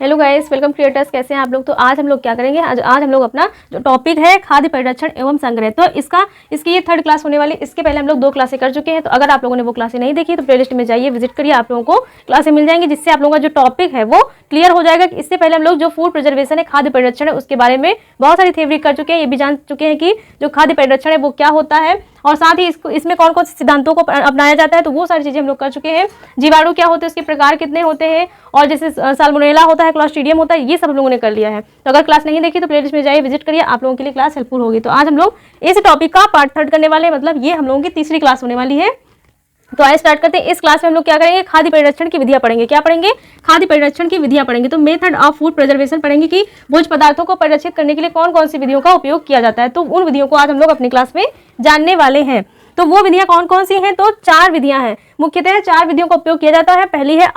Hello guys, welcome creators. कैसे हैं आप लोग। तो आज हम लोग क्या करेंगे, आज हम लोग अपना जो टॉपिक है खाद्य परिरक्षण एवं संग्रह, तो इसकी ये थर्ड क्लास होने वाली। इसके पहले हम लोग 2 क्लासें कर चुके हैं, तो अगर आप लोगों ने वो क्लासें नहीं देखी तो प्लेलिस्ट में जाइए, विजिट करिए, आप लोगों को क्लासें मिल जाएंगी, जिससे आप लोगों का जो टॉपिक है वो क्लियर हो जाएगा। इससे पहले हम लोग जो फूड प्रिजर्वेशन है, खाद्य परिरक्षण है, उसके बारे में बहुत सारी थ्योरी कर चुके हैं। ये भी जान चुके हैं कि जो खाद्य परिरक्षण है वो क्या होता है और साथ ही इसमें कौन कौन से सिद्धांतों को अपनाया जाता है, तो वो सारी चीजें हम लोग कर चुके हैं। जीवाणु क्या होते हैं, उसके प्रकार कितने होते हैं, और जैसे साल्मोनेला होता है, क्लॉस्ट्रीडियम होता है, ये सब हम लोगों ने कर लिया है। तो अगर क्लास नहीं देखी तो प्लेलिस्ट में जाइए, विजिट करिए, आप लोगों के लिए क्लास हेल्पफुल होगी। तो आज हम लोग इस टॉपिक का पार्ट 3 करने वाले हैं, मतलब ये हम लोगों की तीसरी क्लास होने वाली है। तो आइए स्टार्ट करते हैं। इस क्लास में हम लोग क्या करेंगे, खाद्य परिरक्षण की विधियां पढ़ेंगे। क्या पढ़ेंगे, खाद्य परिरक्षण की विधियां पढ़ेंगे। तो मेथड ऑफ फूड प्रिजर्वेशन पढ़ेंगे कि भोज्य पदार्थों को परिरक्षित करने के लिए कौन कौन सी विधियों का उपयोग किया जाता है। तो उन विधियों को आज हम लोग अपनी क्लास में जानने वाले हैं। तो वो विधियां कौन कौन सी हैं, तो 4 विधियां हैं। मुख्यतः 4 विधियों का उपयोग किया जाता है। पहली है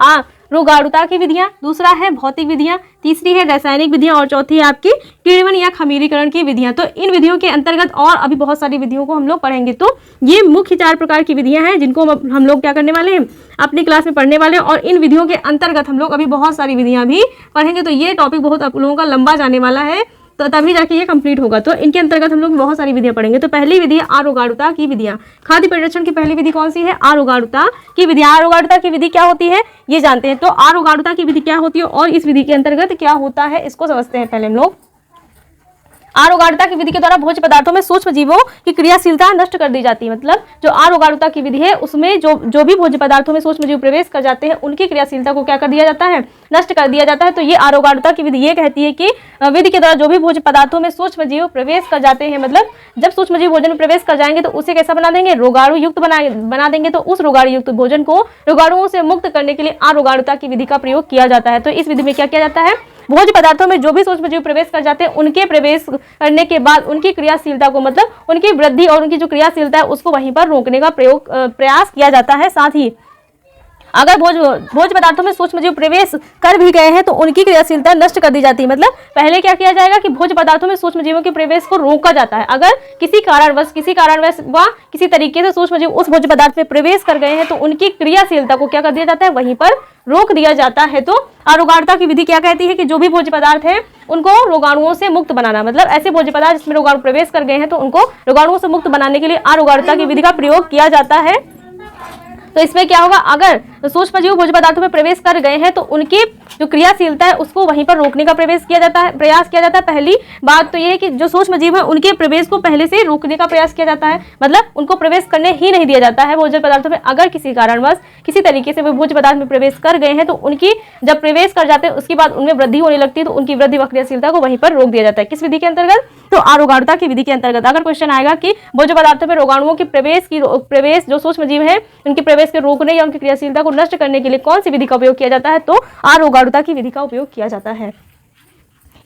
रोगाणुता की विधियां, दूसरा है भौतिक विधियां, तीसरी है रासायनिक विधियां और चौथी है आपकी किण्वन या खमीरीकरण की विधियां। तो इन विधियों के अंतर्गत और अभी बहुत सारी विधियों को हम लोग पढ़ेंगे। तो ये मुख्य 4 प्रकार की विधियां हैं जिनको हम लोग क्या करने वाले हैं, अपनी क्लास में पढ़ने वाले हैं। और इन विधियों के अंतर्गत हम लोग अभी बहुत सारी विधियां भी पढ़ेंगे। तो ये टॉपिक बहुत आप लोगों का लंबा जाने वाला है, तो तभी जाके ये कंप्लीट होगा। तो इनके अंतर्गत हम लोग बहुत सारी विधियां पढ़ेंगे। तो पहली विधि है अरोगाणुता की विधियां। खाद्य परिरक्षण की पहली विधि कौन सी है, अरोगाणुता की विधि। अरोगाणुता की विधि क्या होती है ये जानते हैं। तो अरोगाणुता की विधि क्या होती है और इस विधि के अंतर्गत क्या होता है, इसको समझते हैं पहले हम लोग। अरोगाणुता की विधि के द्वारा भोज्य पदार्थों में सूक्ष्म जीवों की क्रियाशीलता नष्ट कर दी जाती है। मतलब जो अरोगाणुता की विधि है उसमें जो भी भोज्य पदार्थों में सूक्ष्म जीव प्रवेश कर जाते हैं उनकी क्रियाशीलता को क्या कर दिया जाता है, नष्ट कर दिया जाता है। तो ये अरोगाणुता की विधि ये कहती है कि विधि के द्वारा जो भी भोज्य पदार्थों में सूक्ष्म जीव प्रवेश कर जाते हैं, मतलब जब सूक्ष्म जीव भोजन में प्रवेश कर जाएंगे तो उसे कैसा बना देंगे, रोगाणु युक्त बना देंगे। तो उस रोगाणु युक्त भोजन को रोगाणुओं से मुक्त करने के लिए अरोगाणुता की विधि का प्रयोग किया जाता है। तो इस विधि में क्या किया जाता है, भोज्य पदार्थों में जो भी सूक्ष्म जीव प्रवेश कर जाते हैं उनके प्रवेश करने के बाद उनकी क्रियाशीलता को, मतलब उनकी वृद्धि और उनकी जो क्रियाशीलता है उसको वहीं पर रोकने का प्रयास किया जाता है। साथ ही अगर भोज्य पदार्थों में सूक्ष्म जीव प्रवेश कर भी गए हैं तो उनकी क्रियाशीलता नष्ट कर दी जाती है। मतलब पहले क्या किया जाएगा कि भोज्य पदार्थों में सूक्ष्म जीवों के प्रवेश को रोका जाता है। अगर किसी कारणवश व किसी तरीके से सूक्ष्म जीव उस भोज्य पदार्थ में प्रवेश कर गए हैं तो उनकी क्रियाशीलता को क्या कर दिया जाता है, वहीं पर रोक दिया जाता है। तो अरोगाणुता की विधि क्या कहती है कि जो भी भोज्य पदार्थ है उनको रोगाणुओं से मुक्त बनाना, मतलब ऐसे भोज्य पदार्थ जिसमें रोगाणु प्रवेश कर गए हैं तो उनको रोगाणुओं से मुक्त बनाने के लिए अरोगाणुता की विधि का प्रयोग किया जाता है। तो इसमें क्या होगा, अगर सूक्ष्म जीव भोज्य पदार्थों में प्रवेश कर गए हैं तो उनकी जो क्रियाशीलता है उसको वहीं पर रोकने का प्रयास किया जाता है। पहली बात तो ये है कि जो सूक्ष्म जीव है उनके प्रवेश को पहले से रोकने का प्रयास किया जाता है, मतलब उनको प्रवेश करने ही नहीं दिया जाता है भोज्य पदार्थों में। अगर किसी कारणवश किसी तरीके से वो भोज्य पदार्थ में प्रवेश कर गए हैं तो उनकी जब प्रवेश कर जाते हैं उसके बाद उनमें वृद्धि होने लगती है, तो उनकी वृद्धि व क्रियाशीलता को वहीं पर रोक दिया जाता है। किस विधि के अंतर्गत, तो अरोगाणुता की विधि के अंतर्गत। अगर क्वेश्चन आएगा कि भोज्य पदार्थों में रोगाणुओं के प्रवेश जो सूक्ष्म जीव है उनके प्रवेश के रोकने या उनकी क्रियाशीलता को नष्ट करने के लिए कौन सी विधि का उपयोग किया जाता है, तो अरोगाणुता की विधि का उपयोग किया जाता है।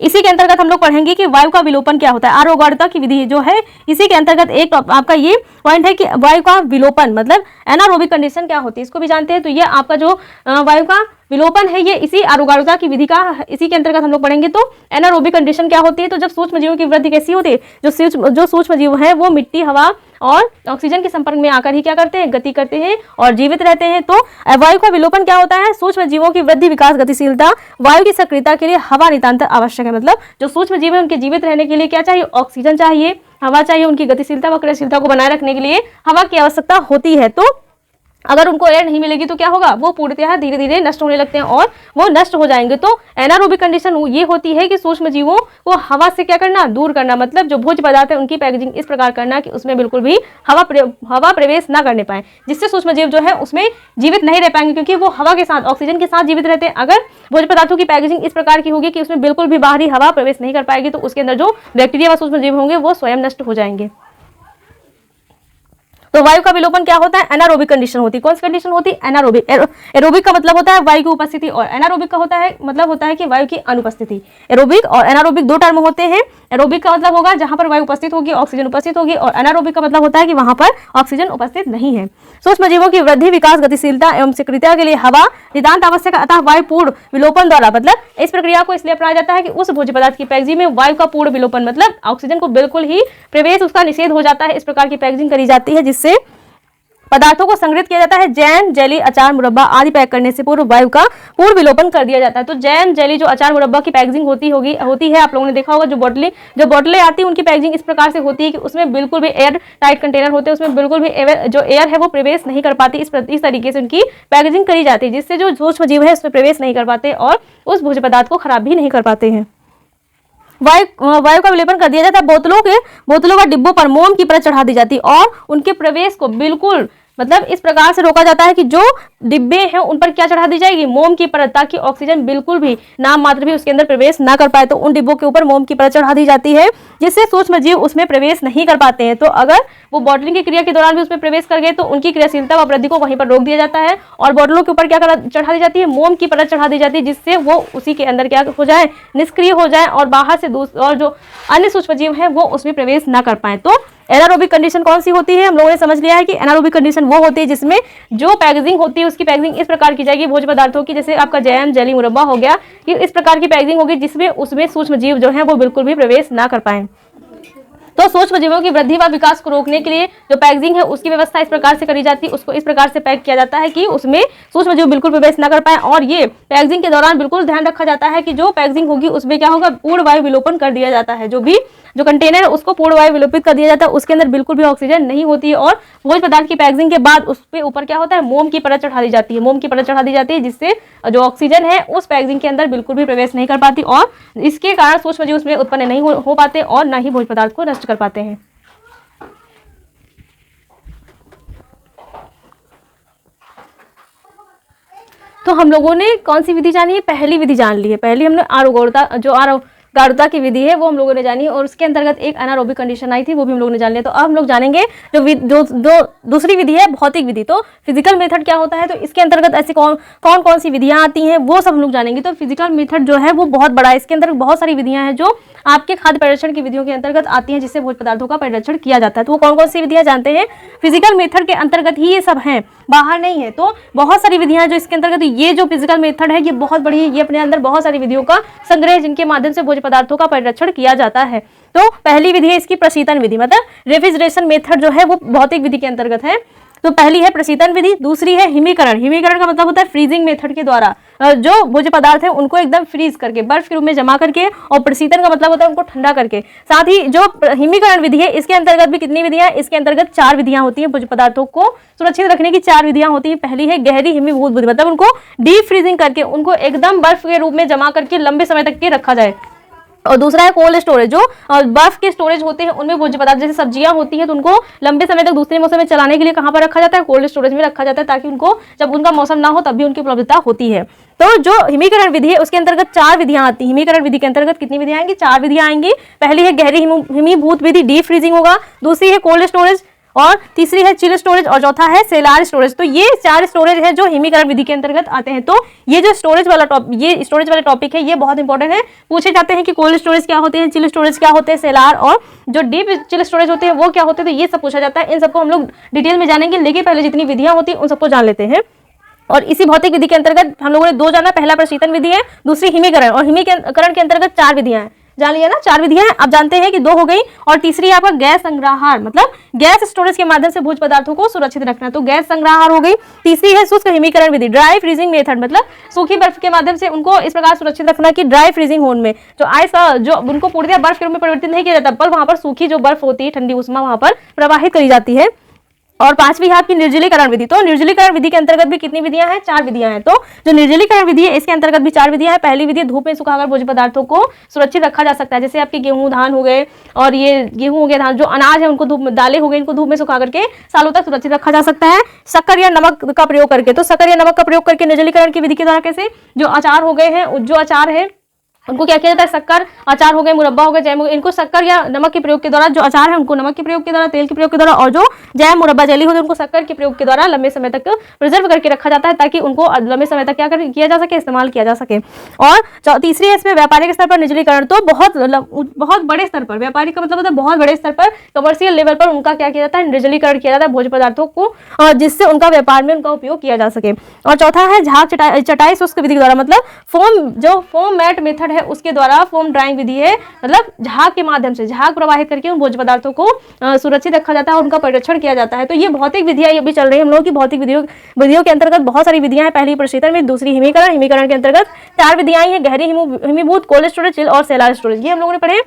इसी के अंतर्गत हम लोग पढ़ेंगे कि वायु का विलोपन क्या होता है। अरोगाणुता की विधि जो है इसी के अंतर्गत एक आपका ये पॉइंट है कि वायु का विलोपन मतलब एनारोबिक कंडीशन क्या होती है, इसको भी जानते हैं। तो ये आपका जो वायु का विलोपन है ये इसी अरोगाणुता की विधि का इसी के अंतर्गत हम लोग पढ़ेंगे। तो एनारोबिक कंडीशन क्या होती है, तो जब सूक्ष्म जीवों की वृद्धि कैसी होती है, जो सूक्ष्म जीव है वो मिट्टी, हवा और ऑक्सीजन के संपर्क में आकर ही क्या करते हैं, गति करते हैं और जीवित रहते हैं। तो वायु का विलोपन क्या होता है, सूक्ष्म जीवों की वृद्धि, विकास, गतिशीलता, वायु की सक्रियता के लिए हवा नितांत आवश्यक है। मतलब जो सूक्ष्म जीव है उनके जीवित रहने के लिए क्या चाहिए, ऑक्सीजन चाहिए, हवा चाहिए, उनकी गतिशीलता व क्रियाशीलता को बनाए रखने के लिए हवा की आवश्यकता होती है। तो अगर उनको एयर नहीं मिलेगी तो क्या होगा, वो पूर्णतः धीरे धीरे नष्ट होने लगते हैं और वो नष्ट हो जाएंगे। तो एनारोबिक कंडीशन ये होती है कि सूक्ष्म जीवों को हवा से क्या करना, दूर करना, मतलब जो भोज्य पदार्थ है उनकी पैकेजिंग इस प्रकार करना कि उसमें बिल्कुल भी हवा प्रवेश ना करने पाए, जिससे सूक्ष्म जीव जो है उसमें जीवित नहीं रह पाएंगे, क्योंकि वो हवा के साथ, ऑक्सीजन के साथ जीवित रहते हैं। अगर भोज्य पदार्थों की पैकेजिंग इस प्रकार की होगी कि उसमें बिल्कुल भी बाहरी हवा प्रवेश नहीं कर पाएगी तो उसके अंदर जो बैक्टीरिया व सूक्ष्म जीव होंगे वो स्वयं नष्ट हो जाएंगे। तो वायु का विलोपन क्या होता है, एनारोबिक कंडीशन होती है। कौन सी कंडीशन होती है, एनारोबिक। एरोबिक का मतलब होता है वायु की उपस्थिति और एनारोबिक का मतलब होता है कि वायु की अनुपस्थिति। एरोबिक और एनारोबिक 2 टर्म होते हैं। एरोबिक का मतलब होगा जहां पर वायु उपस्थित होगी, ऑक्सीजन उपस्थित होगी, और एनारोबिक का मतलब होता है कि वहां पर ऑक्सीजन उपस्थित नहीं है। सूक्ष्म जीवों की वृद्धि, विकास, गतिशीलता एवं सक्रियता के लिए हवा नितांत आवश्यक, अतः वायु पूर्ण विलोपन द्वारा, मतलब इस प्रक्रिया को इसलिए अपनाया जाता है कि उस भोज्य पदार्थ की पैकेजिंग में वायु का पूर्ण विलोपन, मतलब ऑक्सीजन को बिल्कुल ही प्रवेश उसका निषेध हो जाता है। इस प्रकार की पैकेजिंग करी जाती है जिससे पदार्थों को संग्रहित किया जाता है। जैम, जेली, अचार, मुरब्बा आदि पैक करने से पूर्व वायु का पूर्व विलोपन कर दिया जाता है। तो जैम, जेली, जो अचार मुरब्बा की पैकेजिंग होती है, आप लोगों ने देखा होगा, जो बोतलें आती है उनकी पैकेजिंग इस प्रकार से होती है कि उसमें बिल्कुल भी एयर टाइट कंटेनर होते हैं, उसमें बिल्कुल भी जो एयर है वो प्रवेश नहीं कर पाती। इस तरीके से उनकी पैकेजिंग करी जाती है, जिससे जो सूक्ष्म जीव है उसमें प्रवेश नहीं कर पाते और उस भोज्य पदार्थ को खराब भी नहीं कर पाते हैं। वायु का विलेपन कर दिया जाता है। बोतलों का डिब्बों पर मोम की परत चढ़ा दी जाती है और उनके प्रवेश को बिल्कुल मतलब इस प्रकार से रोका जाता है कि जो डिब्बे हैं उन पर क्या चढ़ा दी जाएगी, मोम की परत, ताकि ऑक्सीजन बिल्कुल भी नाम मात्र भी उसके अंदर प्रवेश ना कर पाए। तो उन डिब्बों के ऊपर मोम की परत चढ़ा दी जाती है, जिससे सूक्ष्म जीव उसमें प्रवेश नहीं कर पाते हैं। तो अगर वो बॉटलिंग की क्रिया के दौरान भी उसमें प्रवेश कर गए तो उनकी क्रियाशीलता व वृद्धि को वहीं पर रोक दिया जाता है और बॉटलों के ऊपर क्या चढ़ा दी जाती है, मोम की परत चढ़ा दी जाती है, जिससे वो उसी के अंदर क्या हो जाए, निष्क्रिय हो जाए और बाहर से और जो अन्य सूक्ष्म जीव है वो उसमें प्रवेश ना कर पाए। तो एनारोबिक कंडीशन कौन सी होती है, हम लोगों ने समझ लिया है कि एनारोबिक कंडीशन वो होती है जिसमें जो पैकेजिंग होती है उसकी पैकेजिंग इस प्रकार की जाएगी भोज्य पदार्थों की, जैसे आपका जैम, जेली, मुरब्बा हो गया, कि इस प्रकार की पैकेजिंग होगी जिसमें उसमें सूक्ष्म जीव जो है वो बिल्कुल भी प्रवेश ना कर पाए। तो सूक्ष्म जीवों की वृद्धि व विकास को रोकने के लिए जो पैकेजिंग है उसकी व्यवस्था इस प्रकार से करी जाती है, उसको इस प्रकार से पैक किया जाता है कि उसमें सूक्ष्म जीव बिल्कुल प्रवेश न कर पाए। और ये पैकेजिंग के दौरान बिल्कुल ध्यान रखा जाता है कि जो पैकेजिंग होगी उसमें क्या होगा, पूर्ण वायु विलोपन कर दिया जाता है। जो कंटेनर है उसको पूर्ण वायु विलोपित कर दिया जाता है, उसके अंदर बिल्कुल भी ऑक्सीजन नहीं होती है और भोज्य पदार्थ की पैकेजिंग के बाद उस पे ऊपर क्या होता है, मोम की परत चढ़ा दी जाती है। मोम की परत चढ़ा दी जाती है जिससे जो ऑक्सीजन है उस पैकेजिंग के अंदर बिल्कुल भी प्रवेश नहीं कर पाती और इसके कारण सूक्ष्म जीव उसमें उत्पन्न नहीं हो पाते और न ही भोज्य पदार्थ को नष्ट कर पाते हैं। तो हम लोगों ने कौन सी विधि जानी है, पहली विधि जान ली है। पहली हमने गाढ़ता की विधि है वो हम लोगों ने जानी और उसके अंतर्गत एक एनारोबिक कंडीशन आई थी वो भी हम लोगों ने जान लिया। तो अब हम लोग जानेंगे जो दूसरी विधि है, भौतिक विधि। तो फिजिकल मेथड क्या होता है, तो इसके अंतर्गत ऐसी कौन सी विधियां आती हैं वो सब हम लोग जानेंगे। तो फिजिकल मेथड जो है वो बहुत बड़ा है, इसके अंतर्गत बहुत सारी विधियां हैं जो आपके खाद्य परिरक्षण की विधियों के अंतर्गत आती हैं, जिससे भोज्य पदार्थों का परिरक्षण किया जाता है। तो वो कौन सी विधियां जानते हैं, फिजिकल मेथड के अंतर्गत ही ये सब हैं, बाहर नहीं है। तो बहुत सारी विधियां जो इसके अंतर्गत, ये जो फिजिकल मेथड है ये बहुत बड़ी है, ये अपने अंदर बहुत सारी विधियों का संग्रह जिनके माध्यम से भोज्य पदार्थों का परिरक्षण किया जाता है। तो पहली विधि है इसकी प्रशीतन विधि, मतलब रेफ्रिजरेशन मेथड जो है वो भौतिक विधि के अंतर्गत है। तो पहली है प्रशीतन विधि, दूसरी है हिमीकरण। हिमीकरण का मतलब होता है फ्रीजिंग मेथड के द्वारा जो भोज्य पदार्थ है उनको एकदम फ्रीज करके बर्फ के रूप में जमा करके, और प्रशीतन का मतलब होता है उनको ठंडा करके। साथ ही जो हिमीकरण विधि है इसके अंतर्गत भी कितनी विधियां, इसके अंतर्गत 4 विधियां होती हैं। भोज्य पदार्थों को सुरक्षित रखने की 4 विधियां होती हैं। पहली है गहरी हिमीभूत विधि, मतलब उनको डीप फ्रीजिंग करके उनको एकदम बर्फ के रूप में जमा करके लंबे समय तक के रखा जाए। और दूसरा है कोल्ड स्टोरेज, जो बर्फ के स्टोरेज होते हैं उनमें भोज्य पदार्थ जैसे सब्जियां होती हैं तो उनको लंबे समय तक दूसरे मौसम में चलाने के लिए कहां पर रखा जाता है, कोल्ड स्टोरेज में रखा जाता है, ताकि उनको जब उनका मौसम ना हो तब भी उनकी उपलब्धता होती है। तो जो हिमीकरण विधि है उसके अंतर्गत 4 विधियां आती हैं। हिमीकरण विधि के अंतर्गत कितनी विधियां आएंगी, 4 विधियां आएंगी। पहली है गहरी हिमीभूत विधि, डीप फ्रीजिंग होगा, दूसरी है कोल्ड स्टोरेज, और तीसरी है चिल स्टोरेज, और चौथा है सेलार स्टोरेज। तो ये 4 स्टोरेज है जो हिमीकरण विधि के अंतर्गत आते हैं। तो ये जो स्टोरेज वाला टॉपिक है ये बहुत इंपॉर्टेंट है। पूछे जाते हैं कि कोल्ड स्टोरेज क्या होते हैं, चिल स्टोरेज क्या होते हैं, सेलार और जो डीप चिल स्टोरेज होते हैं वो क्या होते हैं, तो ये सब पूछा जाता है। इन सबको हम लोग डिटेल में जानेंगे, लेकिन पहले जितनी विधियां होती हैं उन सबको जान लेते हैं। और इसी भौतिक विधि के अंतर्गत हम लोगों ने 2 जाना, पहला प्रशीतन विधि है, दूसरी हिमीकरण, और हिमीकरण के अंतर्गत 4 विधियां हैं, जान लिया ना, 4 विधियां हैं। आप जानते हैं कि 2 हो गई, और तीसरी आपका गैस संग्रहार, मतलब गैस स्टोरेज के माध्यम से भोज्य पदार्थों को सुरक्षित रखना, तो गैस संग्रहार हो गई। तीसरी है शुष्क हिमीकरण विधि, ड्राई फ्रीजिंग मेथड, मतलब सूखी बर्फ के माध्यम से उनको इस प्रकार सुरक्षित रखना कि ड्राई फ्रीजिंग होने में जो आइस जो उनको पूर्णतः बर्फ के रूप में परिवर्तित नहीं किया जाता, पर वहां पर सूखी जो बर्फ होती है, ठंडी उष्मा वहां पर प्रवाहित करी जाती है। और 5वीं है आपकी निर्जलीकरण विधि। तो निर्जलीकरण विधि के अंतर्गत भी कितनी विधियां हैं, 4 विधियां हैं। तो जो निर्जलीकरण विधि है इसके अंतर्गत भी 4 विधियां हैं। पहली विधि धूप में सुखाकर भोज्य पदार्थों को सुरक्षित रखा जा सकता है, जैसे आपके गेहूं धान हो गए, और ये गेहूं हो गया, धान जो अनाज है उनको दालें हो गई, इनको धूप में सुखा करके सालों तक सुरक्षित रखा जा सकता है शक्कर या नमक का प्रयोग करके। तो शक्कर या नमक का प्रयोग करके निर्जलीकरण की विधि के द्वारा कैसे, जो अचार हो गए हैं, जो अचार है उनको क्या किया जाता है, शक्कर, अचार हो गए, मुरब्बा हो गए, जैम हो गए, इनको शक्कर या नमक के प्रयोग के द्वारा, जो अचार है उनको नमक के प्रयोग के द्वारा, तेल के प्रयोग के द्वारा, और जो जैम, मुरब्बा, जेली हो गए उनको शक्कर के प्रयोग के द्वारा लंबे समय तक प्रिजर्व करके रखा जाता है, ताकि उनको लंबे समय तक क्या किया जा सके, इस्तेमाल किया जा सके। और तीसरी है इसमें व्यापारिक स्तर पर निर्जलीकरण। तो बहुत बड़े स्तर पर, व्यापारिक का मतलब होता है बहुत बड़े स्तर पर, कमर्शियल लेवल पर उनका क्या किया जाता है, निर्जलीकरण किया जाता है भोज्य पदार्थों को, जिससे उनका व्यापार में उनका उपयोग किया जा सके। और चौथा है झाग चटाई शुष्क विधि के द्वारा, मतलब फोम मैट मेथड है उसके द्वारा फोम ड्राइंग विधि है, मतलब झाग के माध्यम से झाग प्रवाहित करके उन भोज्य पदार्थों को सुरक्षित रखा जाता है, उनका परिरक्षण किया जाता है। तो ये भौतिक विधियां ये भी चल रही है हम लोगों की। भौतिक विधियों के अंतर्गत बहुत सारी विधियां हैं। पहली प्रशीतन में, दूसरी हिमीकरण। हिमीकरण के अंतर्गत 4 विधियां हैं, गहरी हिमीभूत, कोल्ड स्टोरेज, चिल और सेलर स्टोरेज। ये हम लोगों ने पढ़े।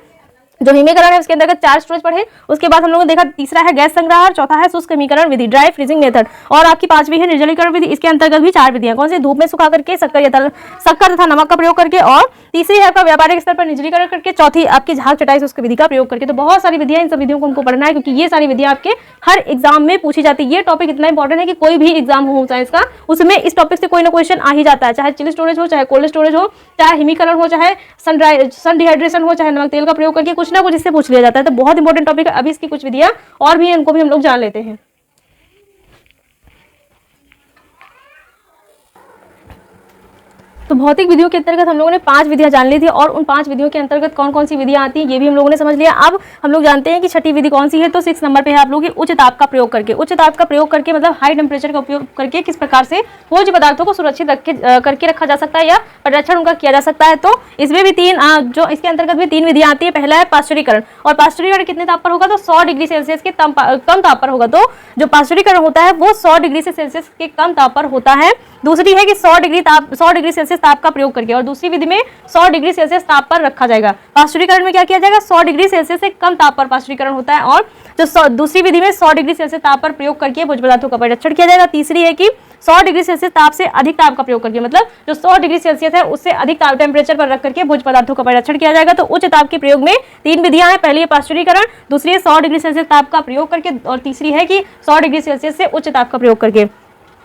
जो हिमीकरण है उसके अंतर्गत 4 स्टोरेज पढ़े। उसके बाद हम लोगों ने देखा तीसरा है गैस संग्रहण, चौथा है शुष्क हिमीकरण विधि, ड्राई फ्रीजिंग मेथड, और आपकी 5वीं है निर्जलीकरण विधि। इसके अंतर्गत भी 4 विधियां, कौन सी? धूप में सुखा करके, शक्कर तथा नमक का प्रयोग करके, और तीसरी है आपका व्यापारिक स्तर पर निर्जलीकरण करके, चौथी आपकी झाग चटाई शुष्क विधि का प्रयोग करके। तो बहुत सारी विधियां, इन सब विधियों को हमको पढ़ना है क्योंकि ये सारी विधियां आपके हर एग्जाम में पूछी जाती है। ये टॉपिक इतना इंपॉर्टेंट है कि कोई भी एग्जाम हो साइंस का उसमें इस टॉपिक से कोई ना क्वेश्चन आ ही जाता है, चाहे चिल स्टोरेज हो, चाहे कोल्ड स्टोरेज हो, चाहे हिमीकरण हो, चाहे सन डिहाइड्रेशन हो, चाहे नमक तेल का प्रयोग करके कुछ ना कुछ इससे पूछ लिया जाता है। तो बहुत इंपॉर्टेंट टॉपिक है। अभी इसकी कुछ विधियां और भी हैं, इनको भी हम लोग जान लेते हैं। तो भौतिक विधियों के अंतर्गत हम लोगों ने 5 विधियां जान ली थी, और उन 5 विधियों के अंतर्गत कौन कौन सी विधियां आती हैं ये भी हम लोगों ने समझ लिया। अब हम लोग जानते हैं कि छठी विधि कौन सी है। तो 6 नंबर पे है आप लोगों की उच्च ताप का प्रयोग करके। उच्च ताप का प्रयोग करके मतलब हाई टेम्परेचर का उपयोग करके किस प्रकार से भोज्य पदार्थों को सुरक्षित करके रखा जा सकता है या परिरक्षण उनका किया जा सकता है। तो इसमें भी 3 जो इसके अंतर्गत भी 3 विधियां आती है। पहला है पाश्चुरीकरण, और पाश्चुरीकरण कितने ताप पर होगा? तो 100 डिग्री सेल्सियस के कम ताप पर होगा। तो जो पाश्चुरीकरण होता है वो 100 डिग्री सेल्सियस के कम ताप पर होता है। दूसरी है कि 100 डिग्री सेल्सियस ताप का प्रयोग करके, और दूसरी विधि में 100 डिग्री सेल्सियस ताप पर रखा जाएगा। पाश्चुरीकरण में क्या किया जाएगा? 100 डिग्री सेल्सियस से कम ताप पर पाश्चुरीकरण होता है, और जो दूसरी विधि में 100 डिग्री सेल्सियस ताप पर प्रयोग करके भोज्य पदार्थों का परिरक्षण किया जाएगा। तीसरी है कि 100 डिग्री सेल्सियस ताप से अधिक ताप का प्रयोग करके, मतलब जो 100 डिग्री सेल्सियस है उससे अधिक ताप टेम्परेचर पर रख करके भोज्य पदार्थों का परिरक्षण किया जाएगा। तो उच्च ताप के प्रयोग में 3 विधियां हैं। पहली है पाश्चुरीकरण, दूसरी है 100 डिग्री सेल्सियस ताप का प्रयोग करके, और तीसरी है कि 100 डिग्री सेल्सियस से उच्च ताप का प्रयोग करके।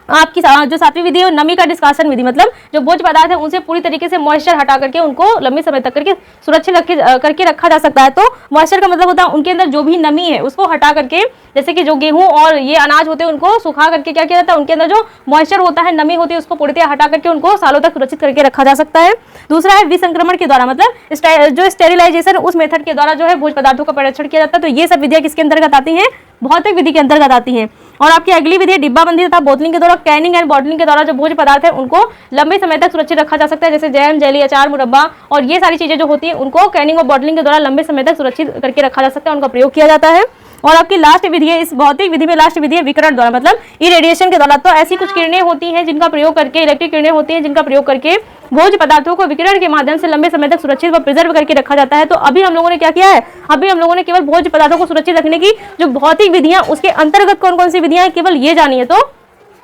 आपकी जो 7वीं विधि है नमी का निष्कासन विधि, मतलब जो भोज्य पदार्थ है उनसे पूरी तरीके से मॉइस्चर हटा करके उनको लंबे समय तक करके सुरक्षित करके रखा जा सकता है। तो मॉइस्चर का मतलब होता है उनके अंदर जो भी नमी है उसको हटा करके, जैसे कि जो गेहूं और ये अनाज होते हैं उनको सुखा करके क्या किया जाता है, उनके अंदर जो मॉइस्चर होता है, नमी होती है, उसको पूर्णतः हटा करके उनको सालों तक सुरक्षित करके रखा जा सकता है। दूसरा है विसंक्रमण के द्वारा, मतलब जो स्टेरिलाइजेशन उस मेथड के द्वारा जो है भोज्य पदार्थों का परिरक्षण किया जाता है। तो ये सब विधियां किसके अंतर्गत आती हैं? भौतिक विधि के अंतर्गत आती हैं। और आपकी अगली विधि डिब्बाबंदी तथा बोतलिंग के द्वारा, कैनिंग एंड बॉटलिंग के द्वारा जो भोज्य पदार्थ है उनको लंबे समय तक सुरक्षित रखा जा सकता है, जैसे जैम, जेली, अचार, मुरब्बा और ये सारी चीजें जो होती हैं उनको कैनिंग और बॉटलिंग के द्वारा लंबे समय तक सुरक्षित करके रखा जा सकता है, उनका प्रयोग किया जाता है। और आपकी लास्ट विधि है, इस भौतिक विधि में लास्ट विधि है विकिरण द्वारा, मतलब इरेडिएशन के द्वारा। तो ऐसी कुछ किरणें होती हैं जिनका प्रयोग करके, इलेक्ट्रिक किरणें होती हैं जिनका प्रयोग करके भोज्य पदार्थों को विकिरण के माध्यम से लंबे समय तक सुरक्षित व प्रिजर्व करके रखा जाता है। तो अभी हम लोगों ने क्या किया है? अभी हम लोगों ने केवल भोज्य पदार्थों को सुरक्षित रखने की जो भौतिक विधियां उसके अंतर्गत कौन कौन सी विधियां हैं केवल ये जानी है। तो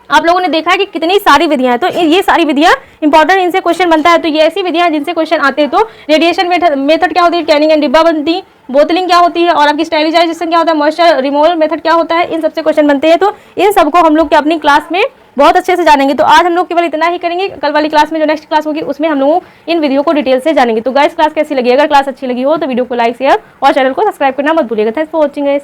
आप लोगों ने देखा है कि कितनी सारी विधियां हैं। तो ये सारी विधियां इंपॉर्टेंट, इनसे क्वेश्चन बनता है। तो ये ऐसी विधियां जिनसे क्वेश्चन आते हैं। तो रेडिएशन मेथड क्या होती है, कैनिंग एंड डिब्बाबंदी, बोतलिंग क्या होती है, और आपकी स्टेरिलाइजेशन क्या होता है, मॉइस्चर रिमूवल मेथड क्या होता है, इन सबसे क्वेश्चन बनते हैं। तो इन सबको हम लोग के अपनी क्लास में बहुत अच्छे से जानेंगे। तो आज हम लोग केवल इतना ही करेंगे। कल वाली क्लास में जो नेक्स्ट क्लास होगी उसमें हम लोग इन वीडियो को डिटेल से जानेंगे। तो गाइस क्लास कैसी लगी? अगर क्लास अच्छी लगी हो तो वीडियो को लाइक, शेयर और चैनल को सब्सक्राइब करना मत भूलिएगा। Thanks for watching guys.